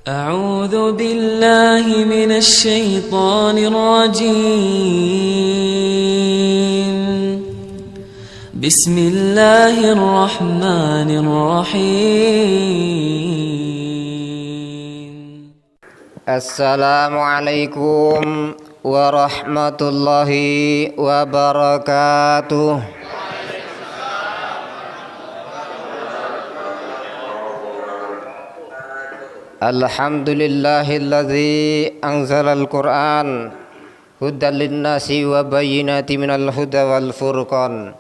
أعوذ بالله من الشيطان الرجيم. بسم الله الرحمن الرحيم. السلام عليكم ورحمة الله وبركاته. Alhamdulillahilladzi anzalal Qur'an hudan linnasi wa bayyinatin minal huda wal furqan.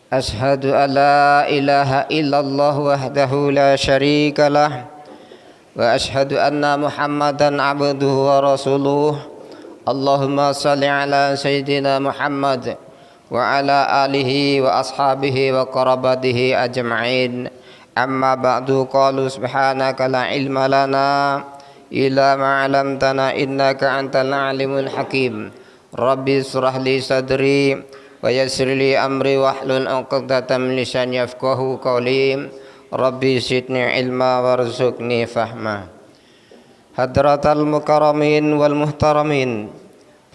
Ashhadu an la ilaha illallah wahdahu la syarika lah wa ashhadu anna Muhammadan abduhu wa rasuluh. Allahumma salli ala sayyidina Muhammad wa ala alihi wa ashabihi wa qarabatihi ajma'in. Amma ba'du, qalu subhanaka la ilma lana illa ma 'allamtana innaka antal alimul hakim. Rabbi shrah li sadri wa yassir li amri wahlul 'uqdatam min lisani yafqahu qawli. Rabbi zidni ilma warzuqni fahma. Hadratal mukarramin wal muhtaramin,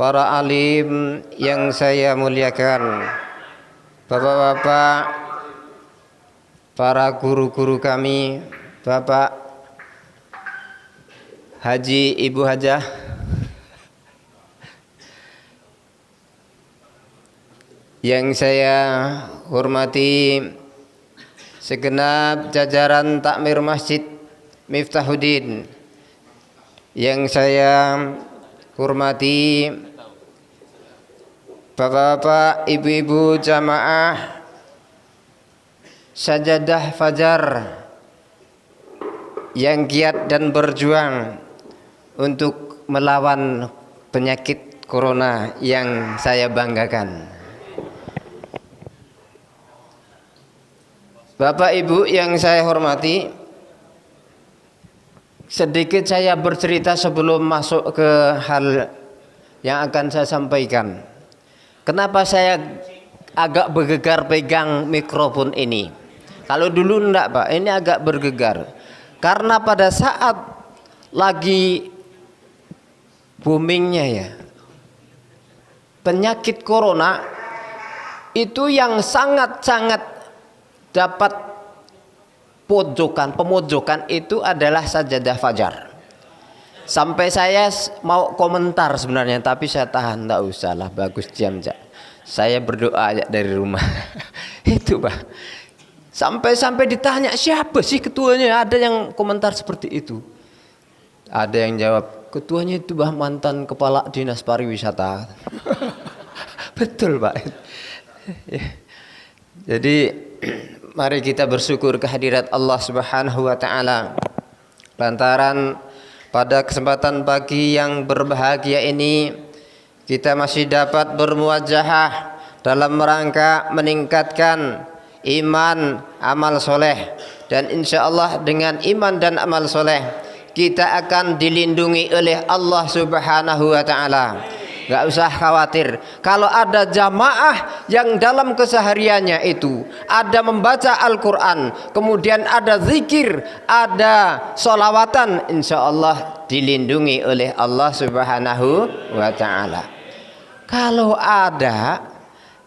para alim yang saya muliakan, bapak-bapak, para guru-guru kami, Bapak Haji, Ibu Hajah, yang saya hormati segenap jajaran takmir Masjid Miftahuddin, yang saya hormati bapak-bapak, ibu-ibu jamaah Sajadah Fajar yang giat dan berjuang untuk melawan penyakit corona yang saya banggakan. Bapak Ibu yang saya hormati, sedikit saya bercerita sebelum masuk ke hal yang akan saya sampaikan. Kenapa saya agak bergegar pegang mikrofon ini? Kalau dulu enggak, Pak, ini agak bergegar. Karena pada saat lagi boomingnya ya penyakit corona, itu yang sangat-sangat dapat pemojokan itu adalah Sajadah Fajar. Sampai saya mau komentar sebenarnya, tapi saya tahan, enggak usah lah, bagus jam. Saya berdoa aja dari rumah. Itu, Pak. Sampai ditanya siapa sih ketuanya, ada yang komentar seperti itu. Ada yang jawab, ketuanya itu bah mantan kepala dinas pariwisata. Betul, Pak. Jadi mari kita bersyukur kehadirat Allah Subhanahu wa taala, lantaran pada kesempatan pagi yang berbahagia ini kita masih dapat bermuajahah dalam rangka meningkatkan iman, amal soleh, dan insya Allah dengan iman dan amal soleh kita akan dilindungi oleh Allah Subhanahu wa taala. Gak usah khawatir, kalau ada jamaah yang dalam kesehariannya itu ada membaca Al-Quran, kemudian ada zikir, ada sholawatan, insya Allah dilindungi oleh Allah Subhanahu wa taala. Kalau ada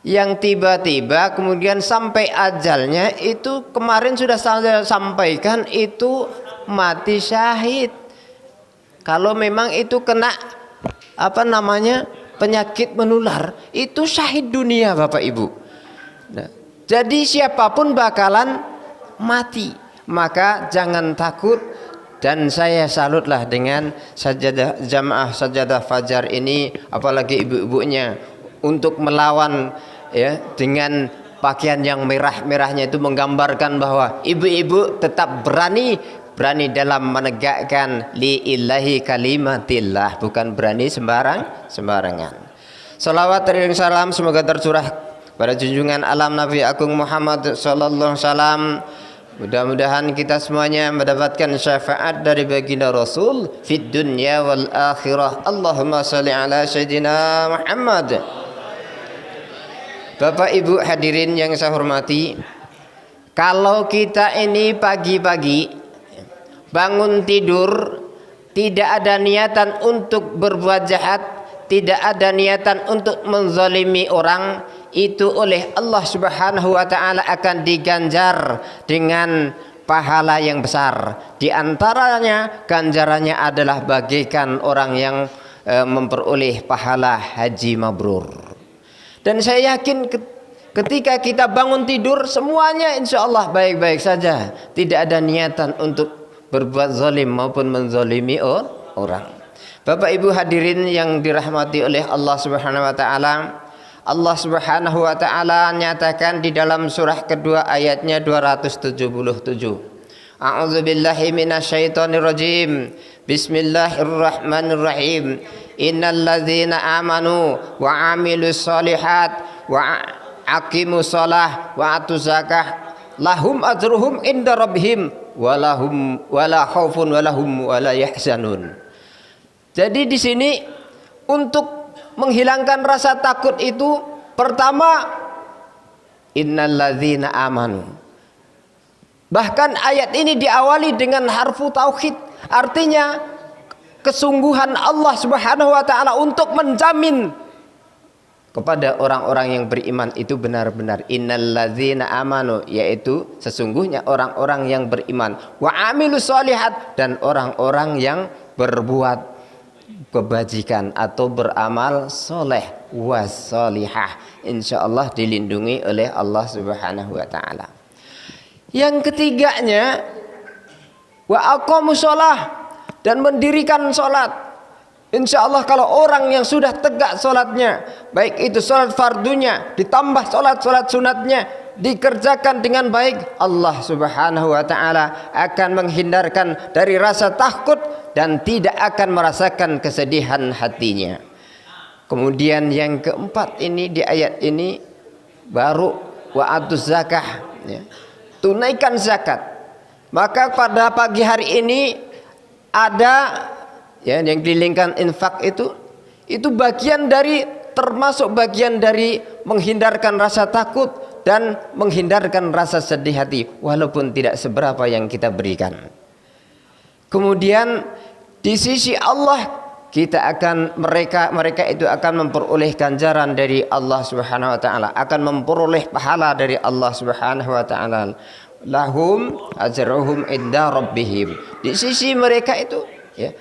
yang tiba-tiba kemudian sampai ajalnya, itu kemarin sudah saya sampaikan, itu mati syahid. Kalau memang itu kena penyakit menular, itu syahid dunia, Bapak Ibu. Nah, jadi siapapun bakalan mati, maka jangan takut. Dan saya salutlah dengan jamaah Sajadah Fajar ini, apalagi ibu-ibunya, untuk melawan ya dengan pakaian yang merah-merahnya itu menggambarkan bahwa ibu-ibu tetap berani dalam menegakkan lillahi kalimatillah, bukan berani sembarangan. Salawat dan salam semoga tercurah pada junjungan alam Nabi Agung Muhammad sallallahu alaihi wasallam. Mudah-mudahan kita semuanya mendapatkan syafaat dari baginda Rasul fid dunya wal akhirah. Allahumma shalli ala sayyidina Muhammad. Bapak Ibu hadirin yang saya hormati, kalau kita ini pagi-pagi bangun tidur tidak ada niatan untuk berbuat jahat, tidak ada niatan untuk menzalimi orang, itu oleh Allah Subhanahu wa taala akan diganjar dengan pahala yang besar. Di antaranya ganjarannya adalah bagaikan orang yang memperoleh pahala haji mabrur. Dan saya yakin ketika kita bangun tidur semuanya insya Allah baik-baik saja, tidak ada niatan untuk berbuat zalim maupun menzalimi orang. Bapak Ibu hadirin yang dirahmati oleh Allah Subhanahu wa taala, Allah Subhanahu wa taala nyatakan di dalam surah kedua ayatnya 277. A'udzubillahi minasyaitonirrajim. Bismillahirrahmanirrahim. Innalladzina amanu wa 'amilus shalihat wa aqimus shalah wa atuz zakah lahum ajruhum inda rabbihim wala khaufun walahum wala yahzanun. Jadi di sini untuk menghilangkan rasa takut itu pertama innalladzina amanu. Bahkan ayat ini diawali dengan harfu tauhid, artinya kesungguhan Allah Subhanahu wa taala untuk menjamin kepada orang-orang yang beriman itu benar-benar innalladzina amanu, yaitu sesungguhnya orang-orang yang beriman, wa amilus shalihat, dan orang-orang yang berbuat kebajikan atau beramal soleh wasolihah, insyaallah dilindungi oleh Allah Subhanahu wa taala. Yang ketiganya wa aqamus shalah, dan mendirikan salat. Insya Allah kalau orang yang sudah tegak sholatnya, baik itu sholat fardunya ditambah sholat sunatnya dikerjakan dengan baik, Allah Subhanahu wa taala akan menghindarkan dari rasa takut dan tidak akan merasakan kesedihan hatinya. Kemudian yang keempat ini di ayat ini baru wa atuz zakah, ya, tunaikan zakat. Maka pada pagi hari ini ada ya yang dilingkan infak itu bagian dari, termasuk bagian dari menghindarkan rasa takut dan menghindarkan rasa sedih hati walaupun tidak seberapa yang kita berikan. Kemudian di sisi Allah kita akan mereka itu akan memperoleh ganjaran dari Allah Subhanahu wa taala, akan memperoleh pahala dari Allah Subhanahu wa taala. Lahum ajruhum inda rabbihim. Di sisi mereka itu ya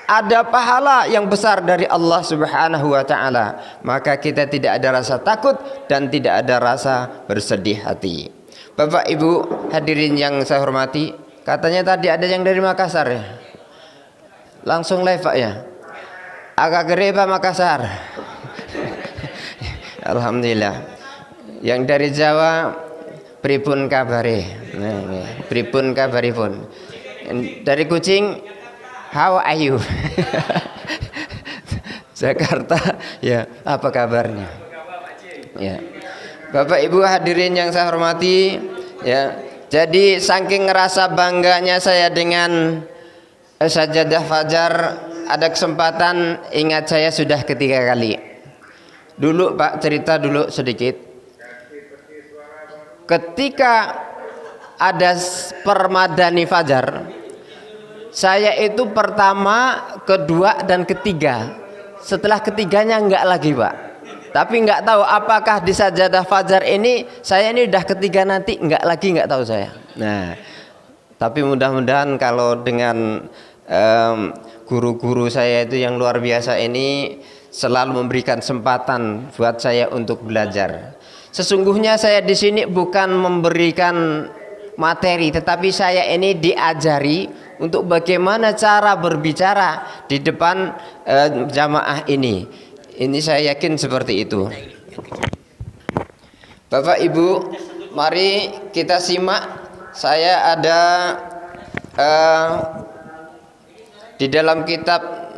ada pahala yang besar dari Allah Subhanahu wa taala, maka kita tidak ada rasa takut dan tidak ada rasa bersedih hati. Bapak Ibu hadirin yang saya hormati, katanya tadi ada yang dari Makassar ya. Langsung live Pak ya. Agak gede Pak Makassar. Alhamdulillah. Yang dari Jawa pripun kabare? Pripun kabaripun? Dari Kucing, how are you? Jakarta, ya, apa kabarnya? Ya. Bapak Ibu hadirin yang saya hormati, ya. Jadi saking ngerasa bangganya saya dengan sajadah fajar, ada kesempatan ingat saya sudah ketiga kali. Dulu Pak cerita dulu sedikit. Ketika ada permadani fajar, saya itu pertama, kedua, dan ketiga. Setelah ketiganya enggak lagi Pak. Tapi enggak tahu apakah di sajadah fajar ini saya ini udah ketiga nanti enggak lagi, enggak tahu saya. Nah, tapi mudah-mudahan kalau dengan guru-guru saya itu yang luar biasa ini selalu memberikan kesempatan buat saya untuk belajar. Sesungguhnya saya di sini bukan memberikan materi, tetapi saya ini diajari untuk bagaimana cara berbicara di depan jamaah ini. Ini saya yakin seperti itu. Bapak Ibu, mari kita simak. Saya ada di dalam kitab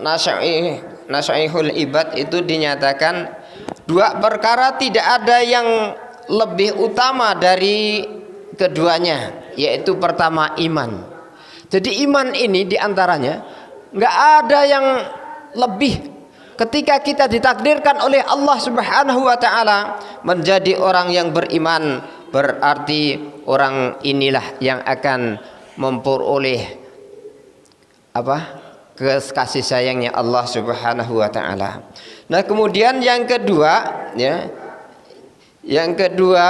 Nasaihul Ibad itu dinyatakan dua perkara tidak ada yang lebih utama dari keduanya, yaitu pertama iman. Jadi iman ini diantaranya nggak ada yang lebih. Ketika kita ditakdirkan oleh Allah Subhanahu wa taala menjadi orang yang beriman, berarti orang inilah yang akan memperoleh kasih sayangnya Allah Subhanahu wa taala. Nah, kemudian yang kedua ya. Yang kedua,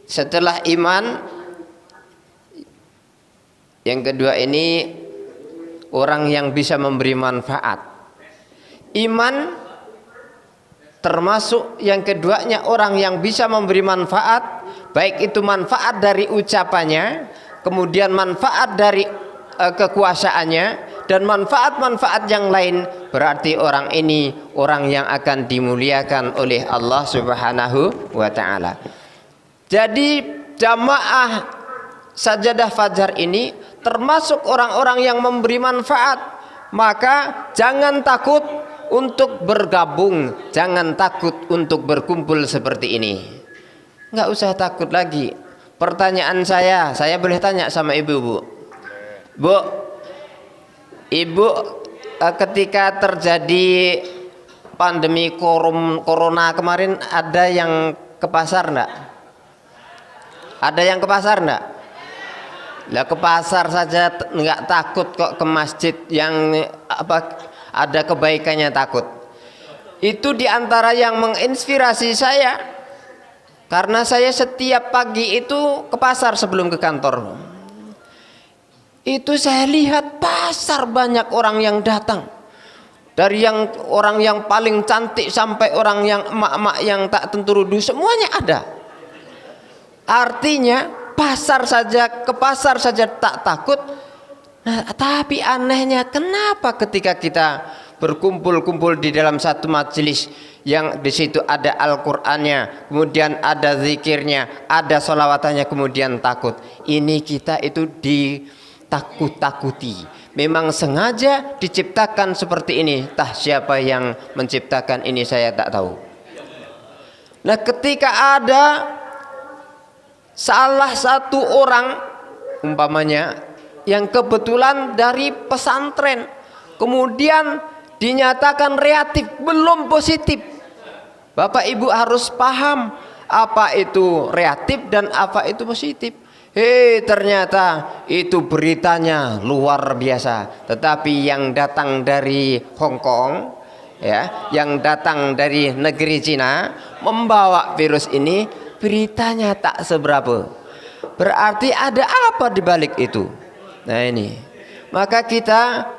setelah iman, yang kedua ini orang yang bisa memberi manfaat. Iman termasuk yang keduanya orang yang bisa memberi manfaat, baik itu manfaat dari ucapannya, kemudian manfaat dari kekuasaannya, dan manfaat-manfaat yang lain. Berarti orang ini orang yang akan dimuliakan oleh Allah Subhanahu wa taala. Jadi jamaah sajadah fajar ini termasuk orang-orang yang memberi manfaat. Maka jangan takut untuk bergabung, jangan takut untuk berkumpul seperti ini. Nggak usah takut lagi. Pertanyaan saya boleh tanya sama ibu, Bu? Bu, ibu ketika terjadi pandemi corona kemarin ada yang ke pasar enggak? Ada yang ke pasar enggak? Lah ke pasar saja enggak takut kok, ke masjid yang ada kebaikannya takut. Itu diantara yang menginspirasi saya, karena saya setiap pagi itu ke pasar sebelum ke kantor. Itu saya lihat pasar banyak orang yang datang. Dari yang orang yang paling cantik sampai orang yang emak-emak yang tak tenturudu, semuanya ada. Artinya ke pasar saja tak takut. Nah, tapi anehnya kenapa ketika kita berkumpul-kumpul di dalam satu majelis yang di situ ada Al-Qur'annya, kemudian ada zikirnya, ada sholawatannya, kemudian takut. Ini kita itu ditakut-takuti. Memang sengaja diciptakan seperti ini. Tah siapa yang menciptakan ini saya tak tahu. Nah, ketika ada salah satu orang umpamanya yang kebetulan dari pesantren, kemudian dinyatakan reaktif, belum positif. Bapak Ibu harus paham apa itu reaktif dan apa itu positif. Ternyata itu beritanya luar biasa. Tetapi yang datang dari Hong Kong, ya, yang datang dari negeri Cina membawa virus ini, beritanya tak seberapa. Berarti ada apa di balik itu? Nah ini, maka kita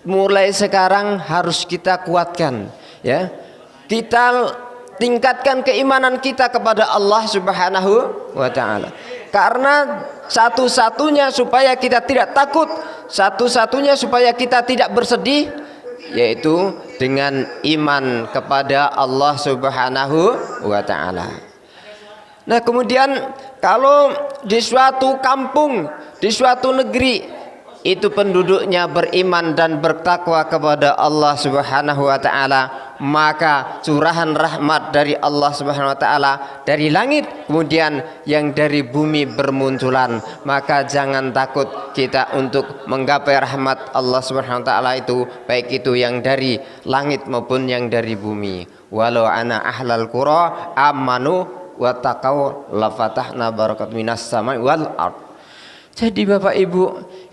mulai sekarang harus kita kuatkan, ya. Kita tingkatkan keimanan kita kepada Allah Subhanahu wa taala. Karena satu-satunya supaya kita tidak takut, satu-satunya supaya kita tidak bersedih, yaitu dengan iman kepada Allah Subhanahu wa taala. Nah, kemudian kalau di suatu kampung, di suatu negeri itu penduduknya beriman dan bertakwa kepada Allah Subhanahu wa taala, maka curahan rahmat dari Allah Subhanahu wa taala dari langit, kemudian yang dari bumi bermunculan. Maka jangan takut kita untuk menggapai rahmat Allah Subhanahu wa taala itu, baik itu yang dari langit maupun yang dari bumi. Walau ana ahlal qura amanu wa taqaw la fatahna barakat minas samai wal ard. Jadi Bapak Ibu,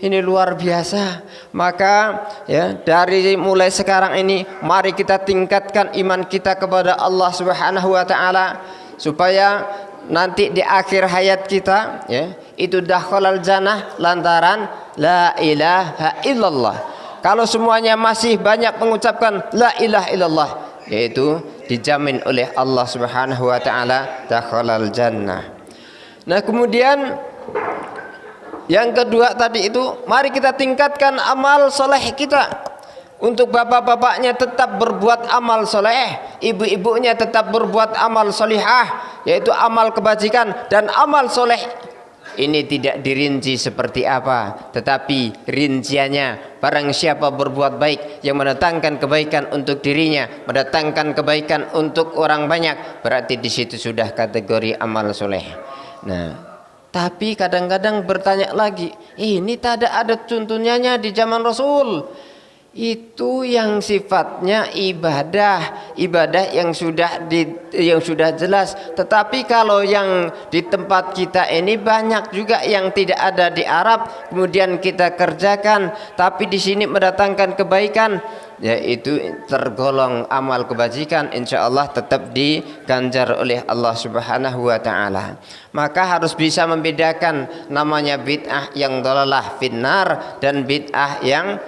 ini luar biasa. Maka ya, dari mulai sekarang ini mari kita tingkatkan iman kita kepada Allah Subhanahu wa taala, supaya nanti di akhir hayat kita, ya, itu dakhalal jannah lantaran la ilaha illallah. Kalau semuanya masih banyak mengucapkan la ilaha illallah, yaitu dijamin oleh Allah Subhanahu wa taala dakhalal jannah. Nah, kemudian yang kedua tadi itu, mari kita tingkatkan amal soleh kita. Untuk bapak-bapaknya tetap berbuat amal soleh, ibu-ibunya tetap berbuat amal solihah, yaitu amal kebajikan. Dan amal soleh ini tidak dirinci seperti apa, tetapi rinciannya barang siapa berbuat baik yang mendatangkan kebaikan untuk dirinya, mendatangkan kebaikan untuk orang banyak, berarti di situ sudah kategori amal soleh. Nah, tapi kadang-kadang bertanya lagi, ini tak ada contohnya di zaman Rasul. itu yang sifatnya ibadah yang sudah jelas. Tetapi kalau yang di tempat kita ini banyak juga yang tidak ada di Arab, kemudian kita kerjakan, tapi di sini mendatangkan kebaikan, yaitu tergolong amal kebajikan, insya Allah tetap diganjar oleh Allah Subhanahu wa Ta'ala. Maka harus bisa membedakan namanya bid'ah yang dhalalah finnar dan bid'ah yang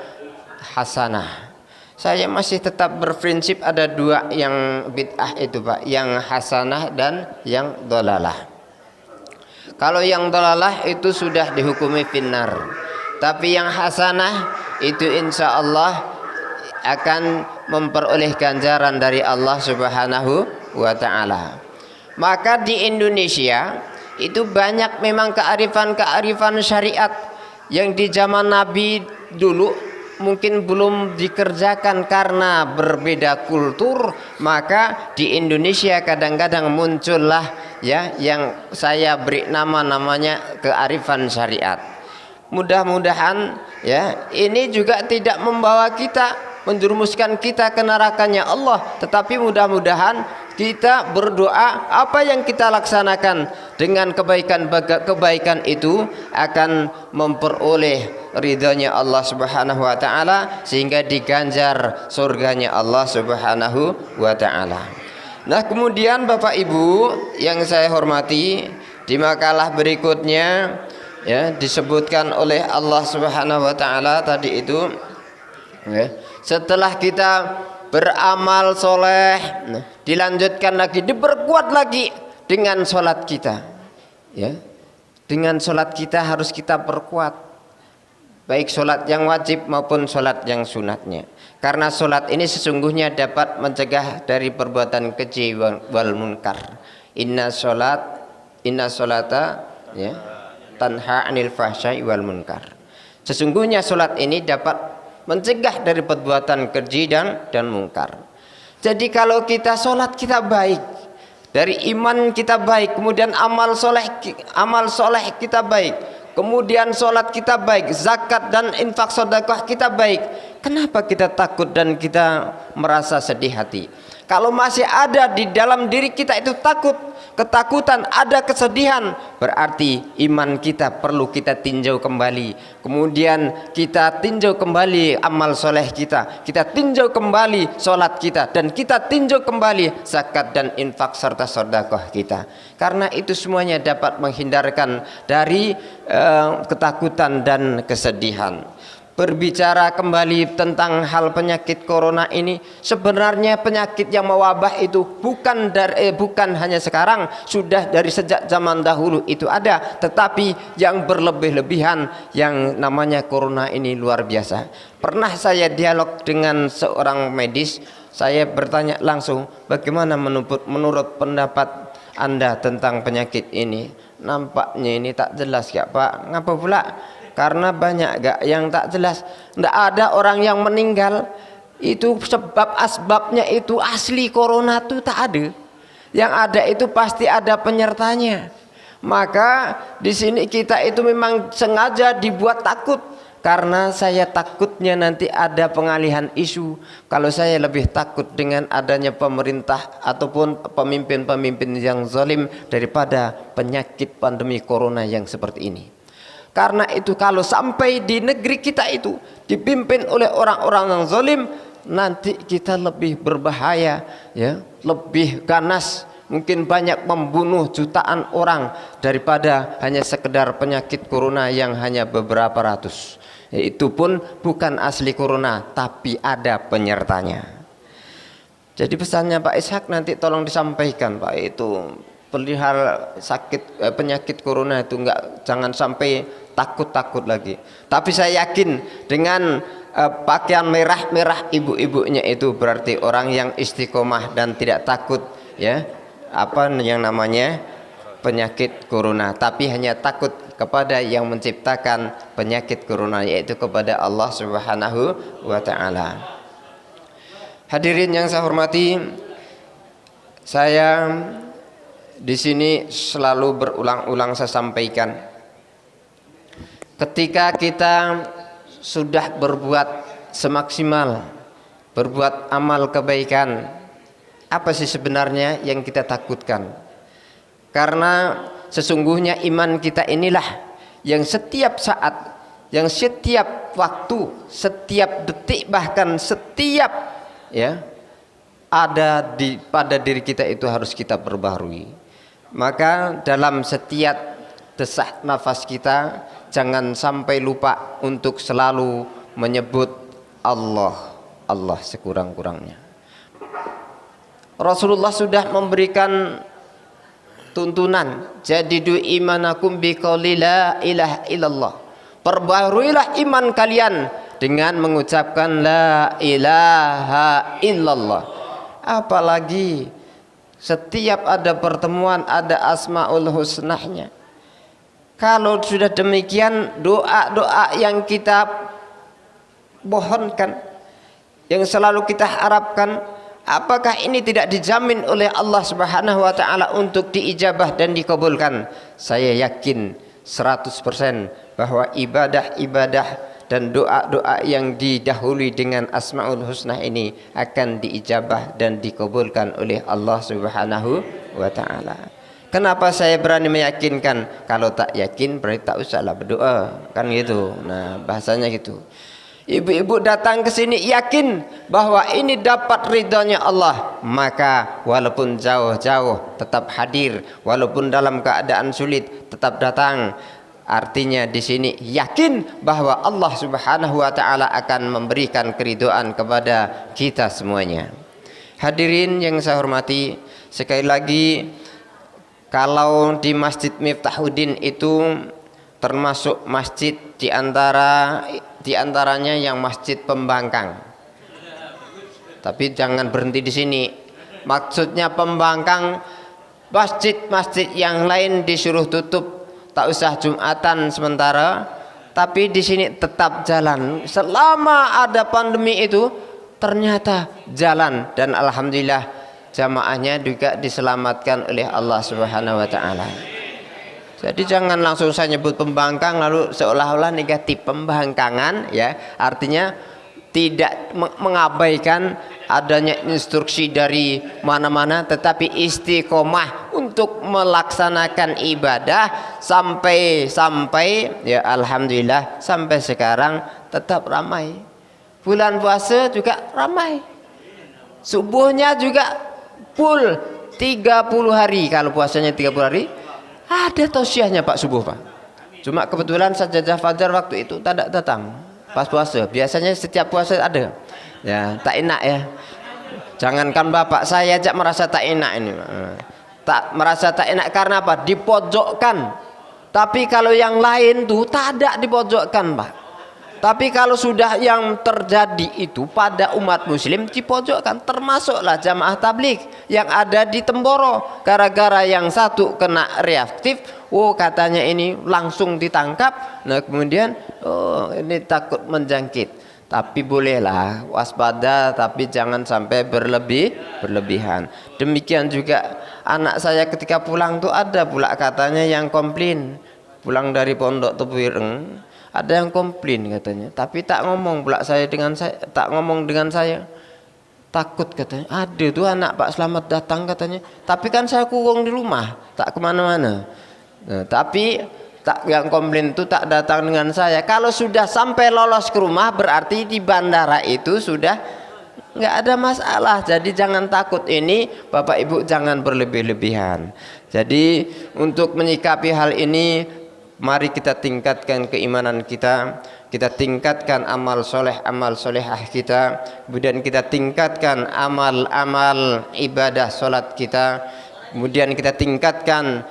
hasanah. Saya masih tetap berprinsip ada dua yang bid'ah itu Pak, yang hasanah dan yang dhalalah. Kalau yang dhalalah itu sudah dihukumi finnar, tapi yang hasanah itu insya Allah akan memperoleh ganjaran dari Allah Subhanahu wa Ta'ala. Maka di Indonesia itu banyak memang kearifan syariat yang di zaman Nabi dulu mungkin belum dikerjakan karena berbeda kultur. Maka di Indonesia kadang-kadang muncullah ya yang saya beri namanya kearifan syariat. Mudah-mudahan ya ini juga tidak membawa kita, menjerumuskan kita ke nerakanya Allah, tetapi mudah-mudahan kita berdoa apa yang kita laksanakan dengan kebaikan itu akan memperoleh ridhanya Allah Subhanahu wa Ta'ala, sehingga diganjar surganya Allah Subhanahu wa Ta'ala. Nah, kemudian Bapak Ibu yang saya hormati, di makalah berikutnya ya disebutkan oleh Allah Subhanahu wa Ta'ala tadi itu ya, setelah kita beramal soleh, dilanjutkan lagi, diperkuat lagi dengan solat kita ya. Dengan solat kita harus kita perkuat, baik solat yang wajib maupun solat yang sunatnya, karena solat ini sesungguhnya dapat mencegah dari perbuatan keji wal munkar. Inna solata ya, tanha anil fahsyai wal munkar. Sesungguhnya solat ini dapat mencegah dari perbuatan keji dan mungkar. Jadi kalau kita sholat kita baik, dari iman kita baik, kemudian amal soleh kita baik, kemudian sholat kita baik, zakat dan infak sedekah kita baik, kenapa kita takut dan kita merasa sedih hati? Kalau masih ada di dalam diri kita itu ketakutan, ada kesedihan, berarti iman kita perlu kita tinjau kembali. Kemudian kita tinjau kembali amal soleh kita tinjau kembali sholat kita, dan kita tinjau kembali zakat dan infak serta sedekah kita. Karena itu semuanya dapat menghindarkan dari ketakutan dan kesedihan. Berbicara kembali tentang hal penyakit corona ini, sebenarnya penyakit yang mewabah itu bukan hanya sekarang, sudah dari sejak zaman dahulu itu ada, tetapi yang berlebih-lebihan yang namanya corona ini luar biasa. Pernah saya dialog dengan seorang medis, saya bertanya langsung, bagaimana menurut pendapat Anda tentang penyakit ini? Nampaknya ini tak jelas ya Pak. Ngapa pula? Karena banyak gak yang tak jelas. Tidak ada orang yang meninggal itu sebab asbabnya itu asli corona itu tak ada. Yang ada itu pasti ada penyertanya. Maka di sini kita itu memang sengaja dibuat takut, karena saya takutnya nanti ada pengalihan isu. Kalau saya lebih takut dengan adanya pemerintah ataupun pemimpin-pemimpin yang zalim daripada penyakit pandemi corona yang seperti ini. Karena itu kalau sampai di negeri kita itu dipimpin oleh orang-orang yang zalim, nanti kita lebih berbahaya ya, lebih ganas, mungkin banyak membunuh jutaan orang daripada hanya sekedar penyakit corona yang hanya beberapa ratus. Itu pun bukan asli corona, tapi ada penyertanya. Jadi pesannya Pak Ishak nanti tolong disampaikan Pak, itu perihal penyakit corona itu jangan sampai takut lagi. Tapi saya yakin dengan pakaian merah ibu-ibunya itu berarti orang yang istiqomah dan tidak takut ya apa yang namanya penyakit corona, tapi hanya takut kepada yang menciptakan penyakit corona, yaitu kepada Allah Subhanahu wa Ta'ala. Hadirin yang saya hormati, saya di sini selalu berulang-ulang saya sampaikan, ketika kita sudah berbuat semaksimal berbuat amal kebaikan. Apa sih sebenarnya yang kita takutkan? Karena sesungguhnya iman kita inilah yang setiap saat, yang setiap waktu, setiap detik, bahkan setiap ada pada diri kita itu harus kita perbaharui. Maka dalam setiap desak nafas kita jangan sampai lupa untuk selalu menyebut Allah, Allah sekurang-kurangnya. Rasulullah sudah memberikan tuntunan, jadidu imanakum biqauli la ilaha illallah. Perbaharuilah iman kalian dengan mengucapkan la ilaha illallah. Apalagi setiap ada pertemuan ada asmaul husnahnya. Kalau sudah demikian, doa-doa yang kita mohonkan, yang selalu kita harapkan, apakah ini tidak dijamin oleh Allah Subhanahu wa taala untuk diijabah dan dikabulkan? Saya yakin 100% bahwa ibadah-ibadah dan doa-doa yang didahului dengan asmaul husna ini akan diijabah dan dikabulkan oleh Allah Subhanahu wa taala. Kenapa saya berani meyakinkan? Kalau tak yakin berarti tak usahlah berdoa, kan gitu. Nah, bahasanya gitu. Ibu-ibu datang ke sini yakin bahwa ini dapat ridhonya Allah, maka walaupun jauh-jauh tetap hadir, walaupun dalam keadaan sulit tetap datang. Artinya di sini yakin bahwa Allah Subhanahu wa taala akan memberikan keridhaan kepada kita semuanya. Hadirin yang saya hormati, sekali lagi kalau di Masjid Miftahuddin itu termasuk masjid di antaranya yang masjid pembangkang. Tapi jangan berhenti di sini. Maksudnya pembangkang, masjid-masjid yang lain disuruh tutup, tak usah Jumatan sementara, tapi di sini tetap jalan. Selama ada pandemi itu ternyata jalan, dan alhamdulillah jamaahnya juga diselamatkan oleh Allah Subhanahu wa taala. Jadi jangan langsung saya nyebut pembangkang lalu seolah-olah negatif. Pembangkangan ya artinya tidak mengabaikan adanya instruksi dari mana-mana, tetapi istiqomah untuk melaksanakan ibadah sampai ya alhamdulillah sampai sekarang tetap ramai. Bulan puasa juga ramai. Subuhnya juga full 30 hari. Kalau puasanya 30 hari ada tausiahnya Pak subuh Pak. Cuma kebetulan sajadah fajar waktu itu tidak datang pas puasa. Biasanya setiap puasa ada. Ya, tak enak ya. Jangankan bapak, saya aja merasa tak enak ini. Tak merasa tak enak karena apa? Dipojokkan. Tapi kalau yang lain tuh tak ada dipojokkan, Pak. Tapi kalau sudah yang terjadi itu pada umat muslim dipojokkan, termasuklah jamaah tabligh yang ada di Temboro. Gara-gara yang satu kena reaktif, katanya ini langsung ditangkap. Nah kemudian ini takut menjangkit. Tapi bolehlah waspada, tapi jangan sampai berlebihan. Demikian juga anak saya ketika pulang tuh ada pula katanya yang komplain pulang dari Pondok Tebu Ireng. Ada yang komplain katanya, tapi tak ngomong pula tak ngomong dengan saya. Takut katanya. Ada tuh anak Pak Slamet datang katanya, tapi kan saya kurung di rumah, tak kemana-mana. Nah, tapi yang komplain itu tak datang dengan saya. Kalau sudah sampai lolos ke rumah berarti di bandara itu sudah nggak ada masalah. Jadi jangan takut ini, Bapak Ibu jangan berlebih-lebihan. Jadi untuk menyikapi hal ini, mari kita tingkatkan keimanan kita, kita tingkatkan amal soleh, amal solehah kita, kemudian kita tingkatkan amal-amal ibadah solat kita, kemudian kita tingkatkan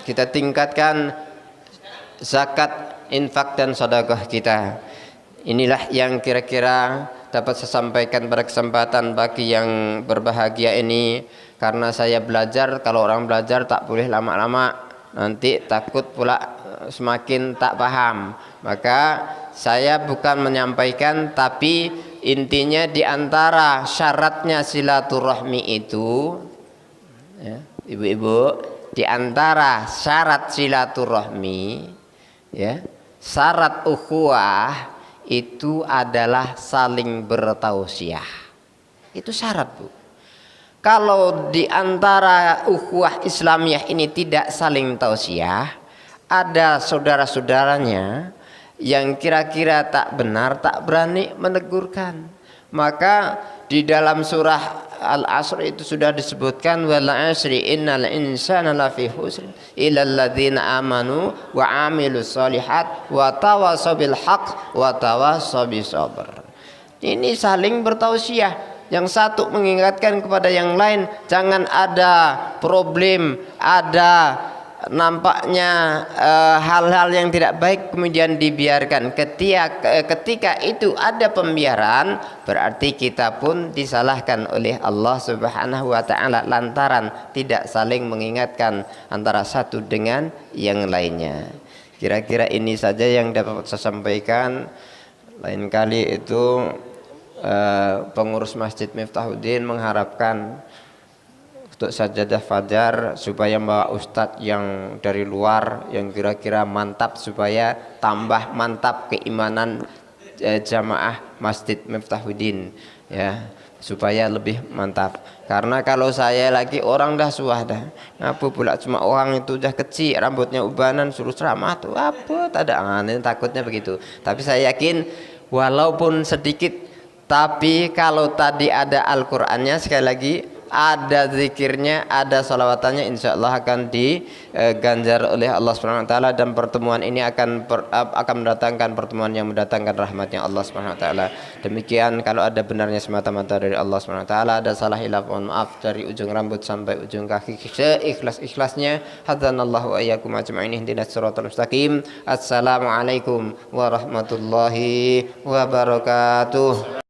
kita tingkatkan zakat, infak dan sedekah kita. Inilah yang kira-kira dapat saya sampaikan pada kesempatan bagi yang berbahagia ini. Karena saya belajar, kalau orang belajar tak boleh lama-lama, nanti takut pula semakin tak paham. Maka saya bukan menyampaikan, tapi intinya di antara syaratnya silaturahmi itu ya, ibu-ibu, di antara syarat silaturahmi ya, syarat ukhuwah itu adalah saling bertausiah. Itu syarat, Bu. Kalau di antara ukhuwah Islamiyah ini tidak saling tausiah, ada saudara-saudaranya yang kira-kira tak benar, tak berani menegurkan, maka di dalam surah Al-Asr itu sudah disebutkan wal 'asri innal insana lafi khusr illal ladzina amanu wa 'amilus shalihat wa tawassaw bil haqq wa tawassaw bis sabr. Ini saling bertausiah. Yang satu mengingatkan kepada yang lain, jangan ada problem, ada nampaknya hal-hal yang tidak baik kemudian dibiarkan. Ketika itu ada pembiaran, berarti kita pun disalahkan oleh Allah Subhanahu wa taala lantaran tidak saling mengingatkan antara satu dengan yang lainnya. Kira-kira ini saja yang dapat saya sampaikan. Lain kali itu pengurus Masjid Miftahuddin mengharapkan untuk sajadah fajar supaya membawa ustadz yang dari luar yang kira-kira mantap supaya tambah mantap keimanan jamaah Masjid Miftahuddin, ya, supaya lebih mantap. Karena kalau saya lagi orang dah suah dah, apa pula cuma orang itu dah kecil, rambutnya ubanan suruh ceramah tuh apa, tak ada aneh, takutnya begitu. Tapi saya yakin walaupun sedikit, tapi kalau tadi ada Al-Qur'annya, sekali lagi ada zikirnya, ada salawatannya, insya Allah akan diganjar oleh Allah Subhanahu Wa Taala, dan pertemuan ini akan mendatangkan pertemuan yang mendatangkan rahmatnya Allah Subhanahu Wa Taala. Demikian, kalau ada benarnya semata-mata dari Allah Subhanahu Wa Taala, ada salah hilaf mohon maaf dari ujung rambut sampai ujung kaki, seikhlas-ikhlasnya. Hadzanallahu wa iyyakum ajma'in ihdinas siratal mustaqim. Assalamualaikum warahmatullahi wabarakatuh.